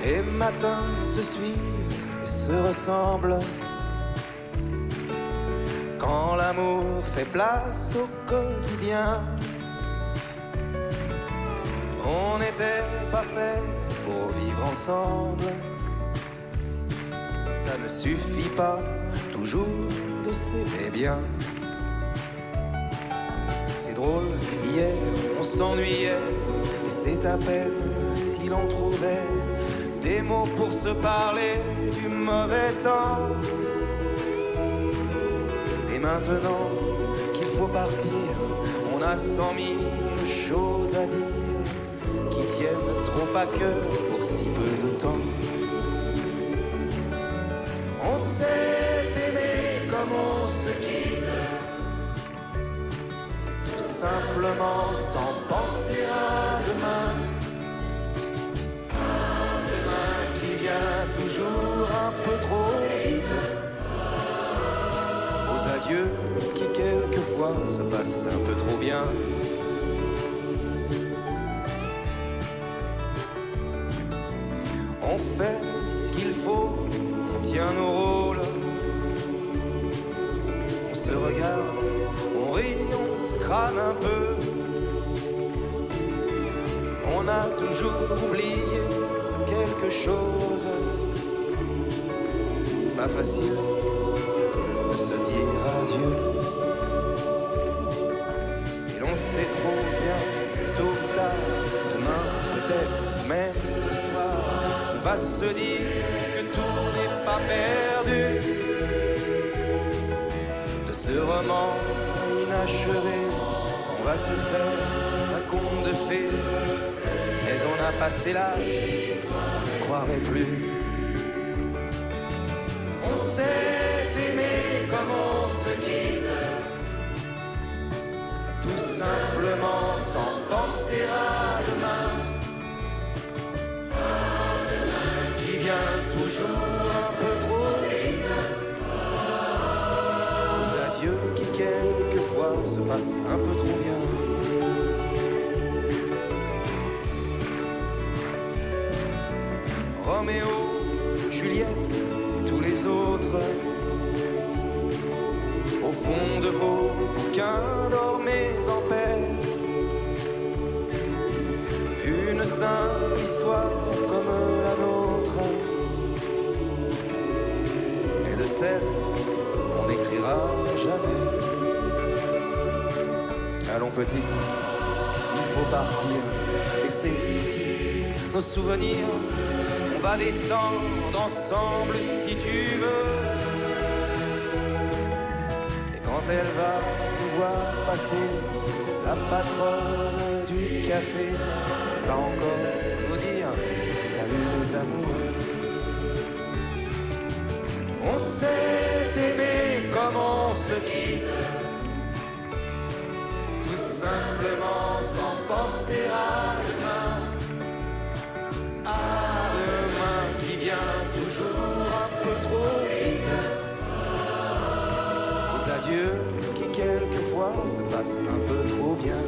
Les matins se suivent et se ressemblent. Quand l'amour fait place au quotidien, on n'était pas fait pour vivre ensemble. Ça ne suffit pas toujours de s'aimer bien. C'est drôle, hier on s'ennuyait, et c'est à peine si l'on trouvait des mots pour se parler du mauvais temps. Et maintenant qu'il faut partir, on a 100 000 choses à dire qui tiennent trop à cœur pour si peu de temps. On s'est aimé comme on se quitte, tout simplement sans penser à demain. Demain qui vient toujours un peu trop vite. Aux adieux qui quelquefois se passent un peu trop bien. On fait ce qu'il faut, on tient nos rôles. On se regarde, on rit, on crâne un peu. On a toujours oublié quelque chose. C'est pas facile de se dire adieu. Et l'on sait trop bien que tôt ou tard, demain peut-être, même ce soir, on va se dire que tout n'est pas perdu. De ce roman inachevé, on va se faire un conte de fées. Mais on a passé l'âge, on ne croirait plus. On s'est aimé comme on se quitte, tout simplement sans penser à demain. Demain qui vient toujours un peu trop vite. Aux adieux qui quelquefois se passent un peu trop bien. Roméo, Juliette, tous les autres, au fond de vos bouquins, dormez en paix. Une simple histoire comme la nôtre, et de celle qu'on n'écrira jamais. Allons petite, il faut partir, laisser ici nos souvenirs. On va descendre ensemble si tu veux. Et quand elle va nous voir passer, la patronne du café va encore nous dire salut les amoureux. On s'est aimé comme on se quitte, tout simplement sans penser à demain. À demain qui vient toujours un peu trop vite. Aux adieux qui quelquefois se passent un peu trop bien.